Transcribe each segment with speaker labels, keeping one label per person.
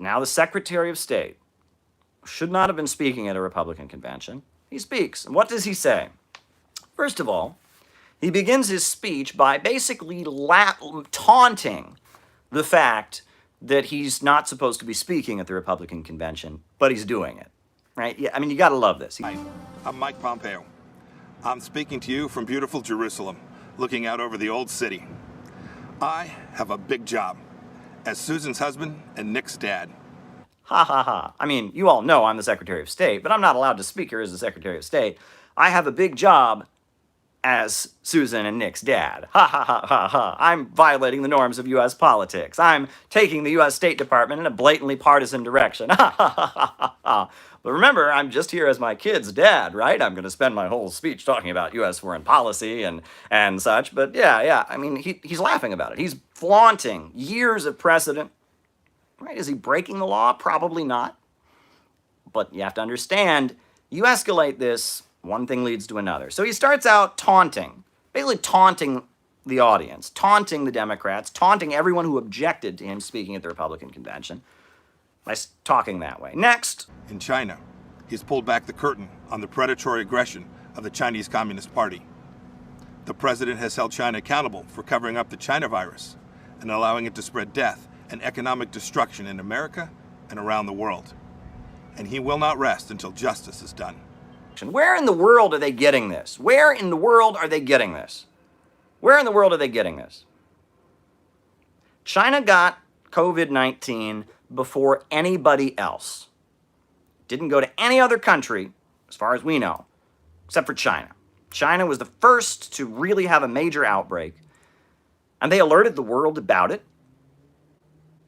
Speaker 1: now the Secretary of State, should not have been speaking at a Republican convention. He speaks. And what does he say? First of all, he begins his speech by basically taunting the fact that he's not supposed to be speaking at the Republican convention, but he's doing it, right? Yeah, I mean, you got to love this.
Speaker 2: Hi, I'm Mike Pompeo. I'm speaking to you from beautiful Jerusalem, looking out over the old city. I have a big job as Susan's husband and Nick's dad.
Speaker 1: Ha ha ha. I mean, you all know I'm the Secretary of State, but I'm not allowed to speak here as the Secretary of State. I have a big job as Susan and Nick's dad. Ha ha ha ha ha. I'm violating the norms of U.S. politics. I'm taking the U.S. State Department in a blatantly partisan direction. Ha ha ha ha ha ha. But remember, I'm just here as my kid's dad, right? I'm going to spend my whole speech talking about U.S. foreign policy and such. But yeah, I mean, he's laughing about it. He's flaunting years of precedent. Right? Is he breaking the law? Probably not. But you have to understand, you escalate this, one thing leads to another. So he starts out taunting, basically taunting the audience, taunting the Democrats, taunting everyone who objected to him speaking at the Republican convention by talking that way. Next.
Speaker 2: In China, he's pulled back the curtain on the predatory aggression of the Chinese Communist Party. The president has held China accountable for covering up the China virus and allowing it to spread death and economic destruction in America and around the world. And he will not rest until justice is done.
Speaker 1: Where in the world are they getting this? Where in the world are they getting this? Where in the world are they getting this? China got COVID-19 before anybody else. Didn't go to any other country, as far as we know, except for China. China was the first to really have a major outbreak, and they alerted the world about it.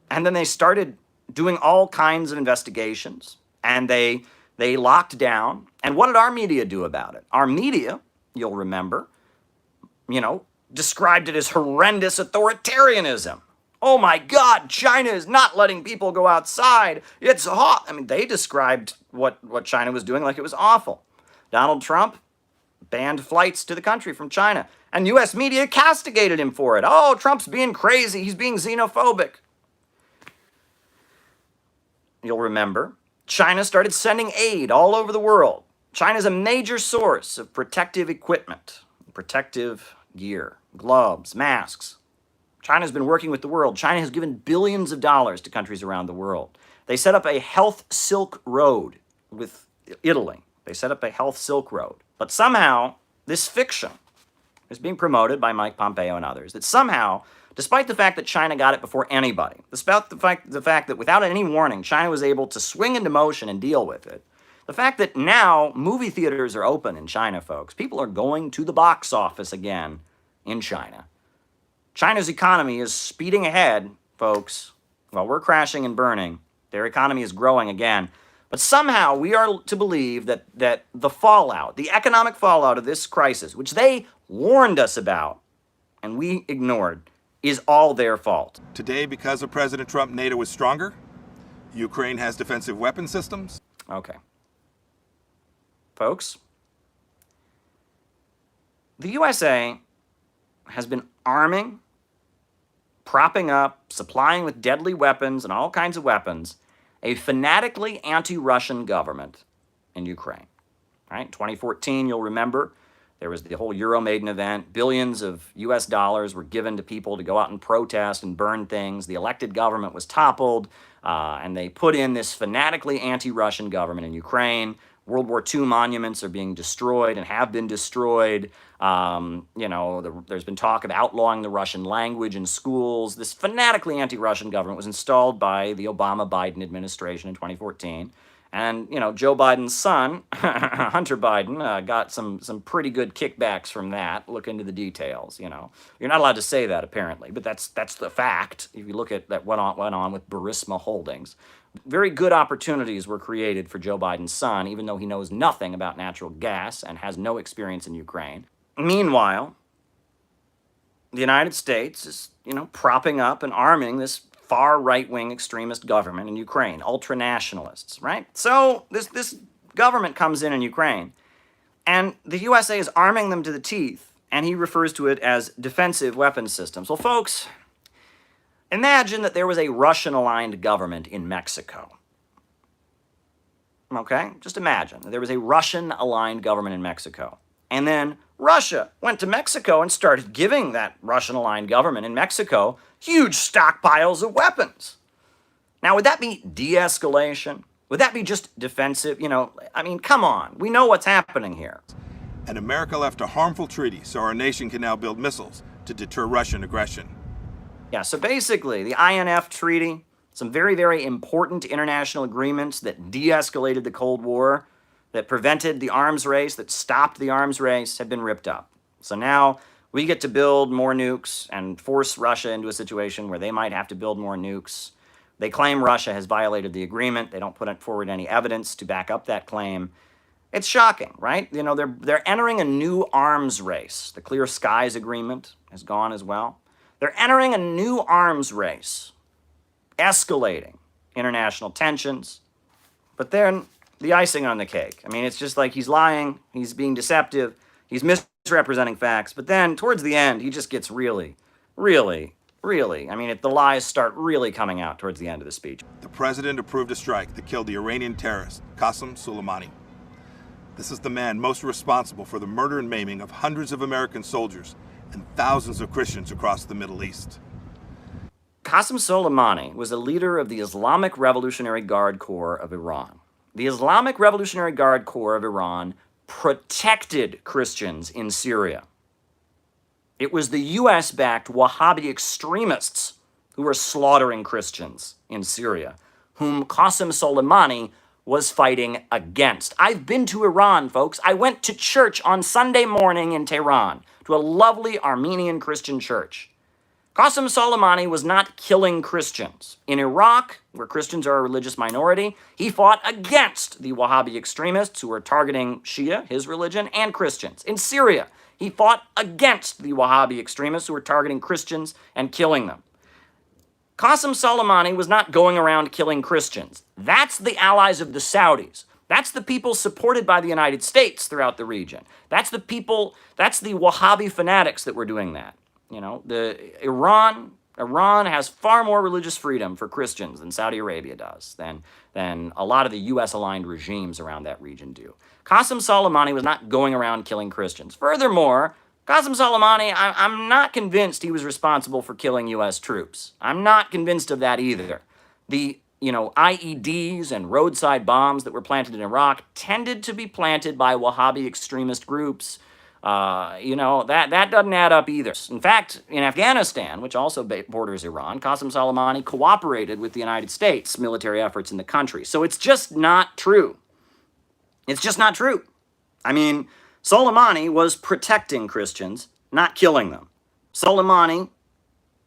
Speaker 1: And then they started doing all kinds of investigations, and they locked down. And what did our media do about it? Our media, you'll remember, described it as horrendous authoritarianism. Oh my God, China is not letting people go outside. It's hot. I mean, they described what China was doing like it was awful. Donald Trump banned flights to the country from China, and U.S. media castigated him for it. Oh, Trump's being crazy. He's being xenophobic. You'll remember, China started sending aid all over the world. China's a major source of protective equipment, protective gear, gloves, masks. China's been working with the world. China has given billions of dollars to countries around the world. They set up a health Silk Road with Italy. They set up a health Silk Road. But somehow, this fiction is being promoted by Mike Pompeo and others, that somehow, despite the fact that China got it before anybody, despite the fact that without any warning, China was able to swing into motion and deal with it, the fact that now movie theaters are open in China, folks, people are going to the box office again in China. China's economy is speeding ahead, folks. While we're crashing and burning, their economy is growing again. But somehow we are to believe that the fallout, the economic fallout of this crisis, which they warned us about and we ignored, is all their fault.
Speaker 2: Today, because of President Trump, NATO is stronger. Ukraine has defensive weapon systems.
Speaker 1: Okay. Folks, the USA has been arming, propping up, supplying with deadly weapons and all kinds of weapons, a fanatically anti-Russian government in Ukraine. Right? 2014, you'll remember, there was the whole Euromaidan event. Billions of US dollars were given to people to go out and protest and burn things. The elected government was toppled, and they put in this fanatically anti-Russian government in Ukraine. World War II monuments are being destroyed and have been destroyed. There's been talk of outlawing the Russian language in schools. This fanatically anti-Russian government was installed by the Obama-Biden administration in 2014. And, Joe Biden's son, Hunter Biden, got some pretty good kickbacks from that. Look into the details, You're not allowed to say that, apparently, but that's the fact. If you look at that what went on with Burisma Holdings. Very good opportunities were created for Joe Biden's son, even though he knows nothing about natural gas and has no experience in Ukraine. Meanwhile, the United States is, propping up and arming this far right-wing extremist government in Ukraine, ultranationalists, right? So this government comes in Ukraine, and the USA is arming them to the teeth, and he refers to it as defensive weapons systems. Well, folks, Imagine that there was a Russian-aligned government in Mexico. Okay? Just imagine that there was a Russian-aligned government in Mexico. And then Russia went to Mexico and started giving that Russian-aligned government in Mexico huge stockpiles of weapons. Now, would that be de-escalation? Would that be just defensive? I mean, come on. We know what's happening here.
Speaker 2: And America left a harmful treaty so our nation can now build missiles to deter Russian aggression.
Speaker 1: Yeah, so basically, the INF Treaty, some very, very important international agreements that de-escalated the Cold War, that prevented the arms race, that stopped the arms race, have been ripped up. So now we get to build more nukes and force Russia into a situation where they might have to build more nukes. They claim Russia has violated the agreement. They don't put forward any evidence to back up that claim. It's shocking, right? They're entering a new arms race. The Clear Skies Agreement has gone as well. They're entering a new arms race, escalating international tensions. But then the icing on the cake. I mean, it's just like he's lying, he's being deceptive, he's misrepresenting facts. But then towards the end, he just gets really, I mean, the lies start really coming out towards the end of the speech.
Speaker 2: The president approved a strike that killed the Iranian terrorist, Qasem Soleimani. This is the man most responsible for the murder and maiming of hundreds of American soldiers and thousands of Christians across the Middle East.
Speaker 1: Qasem Soleimani was a leader of the Islamic Revolutionary Guard Corps of Iran. The Islamic Revolutionary Guard Corps of Iran protected Christians in Syria. It was the US-backed Wahhabi extremists who were slaughtering Christians in Syria, whom Qasem Soleimani was fighting against. I've been to Iran, folks. I went to church on Sunday morning in Tehran, to a lovely Armenian Christian church. Qasem Soleimani was not killing Christians. In Iraq, where Christians are a religious minority, he fought against the Wahhabi extremists who were targeting Shia, his religion, and Christians. In Syria, he fought against the Wahhabi extremists who were targeting Christians and killing them. Qasem Soleimani was not going around killing Christians. That's the allies of the Saudis. That's the people supported by the United States throughout the region. That's the Wahhabi fanatics that were doing that. Iran has far more religious freedom for Christians than Saudi Arabia does, than a lot of the US-aligned regimes around that region do. Qasem Soleimani was not going around killing Christians. Furthermore, Qasem Soleimani, I'm not convinced he was responsible for killing US troops. I'm not convinced of that either. The IEDs and roadside bombs that were planted in Iraq tended to be planted by Wahhabi extremist groups. That doesn't add up either. In fact, in Afghanistan, which also borders Iran, Qasem Soleimani cooperated with the United States military efforts in the country. So it's just not true. It's just not true. I mean, Soleimani was protecting Christians, not killing them. Soleimani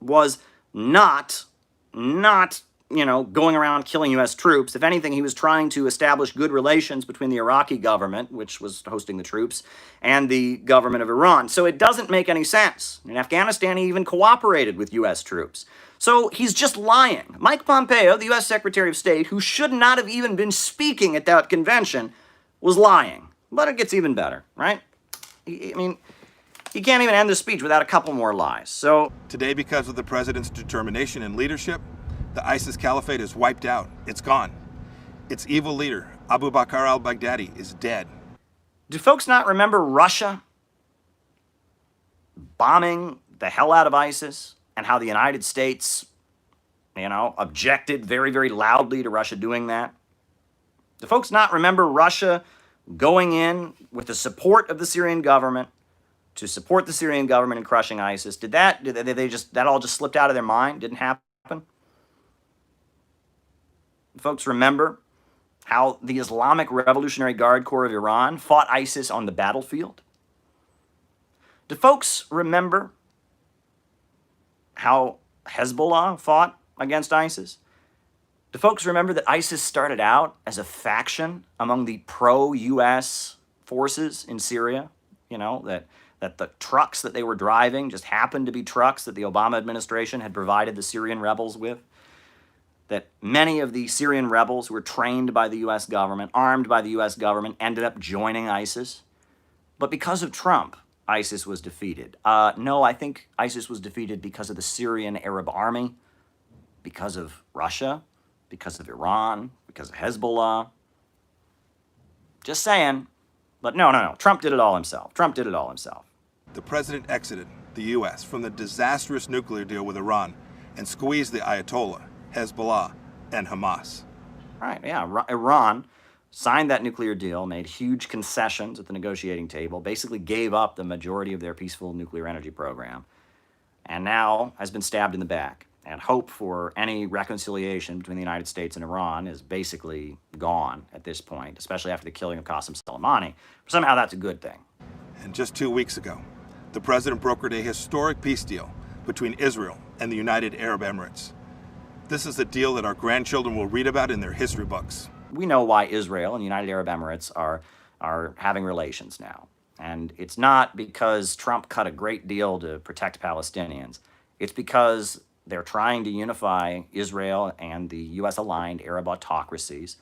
Speaker 1: was not going around killing U.S. troops. If anything, he was trying to establish good relations between the Iraqi government, which was hosting the troops, and the government of Iran. So it doesn't make any sense. In Afghanistan, he even cooperated with U.S. troops. So he's just lying. Mike Pompeo, the U.S. Secretary of State, who should not have even been speaking at that convention, was lying. But it gets even better, right? He can't even end the speech without a couple more lies. So
Speaker 2: today, because of the president's determination and leadership, the ISIS caliphate is wiped out. It's gone. Its evil leader, Abu Bakr al-Baghdadi, is dead.
Speaker 1: Do folks not remember Russia bombing the hell out of ISIS and how the United States, objected very, very loudly to Russia doing that? Do folks not remember Russia going in with the support of the Syrian government to support the Syrian government in crushing ISIS? Did that all just slipped out of their mind? Didn't happen? Folks remember how the Islamic Revolutionary Guard Corps of Iran fought ISIS on the battlefield? Do folks remember how Hezbollah fought against ISIS? Do folks remember that ISIS started out as a faction among the pro-U.S. forces in Syria? That the trucks that they were driving just happened to be trucks that the Obama administration had provided the Syrian rebels with? That many of the Syrian rebels who were trained by the U.S. government, armed by the U.S. government, ended up joining ISIS? But because of Trump, ISIS was defeated. No, I think ISIS was defeated because of the Syrian Arab army. because of Russia, because of Iran, because of Hezbollah. Just saying. But no. Trump did it all himself. Trump did it all himself.
Speaker 2: The president exited the U.S. from the disastrous nuclear deal with Iran and squeezed the Ayatollah, Hezbollah, and Hamas.
Speaker 1: Right, yeah. Iran signed that nuclear deal, made huge concessions at the negotiating table, basically gave up the majority of their peaceful nuclear energy program, and now has been stabbed in the back. And hope for any reconciliation between the United States and Iran is basically gone at this point, especially after the killing of Qasem Soleimani. Somehow that's a good thing.
Speaker 2: And just 2 weeks ago, the president brokered a historic peace deal between Israel and the United Arab Emirates. This is a deal that our grandchildren will read about in their history books.
Speaker 1: We know why Israel and the United Arab Emirates are having relations now. And it's not because Trump cut a great deal to protect Palestinians. It's because they're trying to unify Israel and the U.S.-aligned Arab autocracies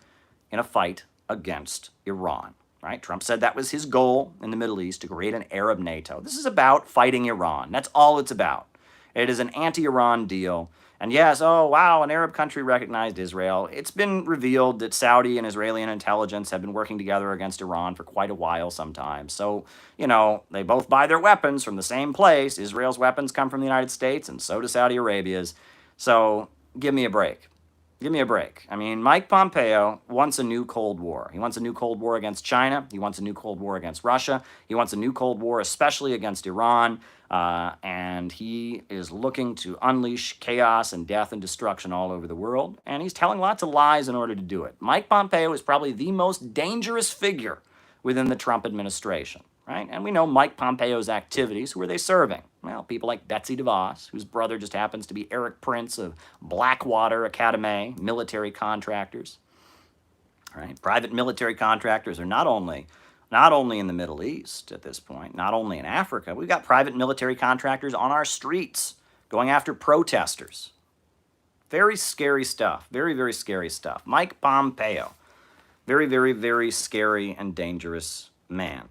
Speaker 1: in a fight against Iran. Right? Trump said that was his goal in the Middle East, to create an Arab NATO. This is about fighting Iran. That's all it's about. It is an anti-Iran deal. And yes, oh wow, an Arab country recognized Israel. It's been revealed that Saudi and Israeli intelligence have been working together against Iran for quite a while sometimes. So, they both buy their weapons from the same place. Israel's weapons come from the United States, and so do Saudi Arabia's. So, give me a break. Give me a break. I mean, Mike Pompeo wants a new Cold War. He wants a new Cold War against China. He wants a new Cold War against Russia. He wants a new Cold War, especially against Iran. And he is looking to unleash chaos and death and destruction all over the world. And he's telling lots of lies in order to do it. Mike Pompeo is probably the most dangerous figure within the Trump administration. Right? And we know Mike Pompeo's activities. Who are they serving? Well, people like Betsy DeVos, whose brother just happens to be Eric Prince of Blackwater Academy, military contractors. Right? Private military contractors are not only in the Middle East at this point, not only in Africa. We've got private military contractors on our streets going after protesters. Very scary stuff. Very, very scary stuff. Mike Pompeo. Very, very, very scary and dangerous man.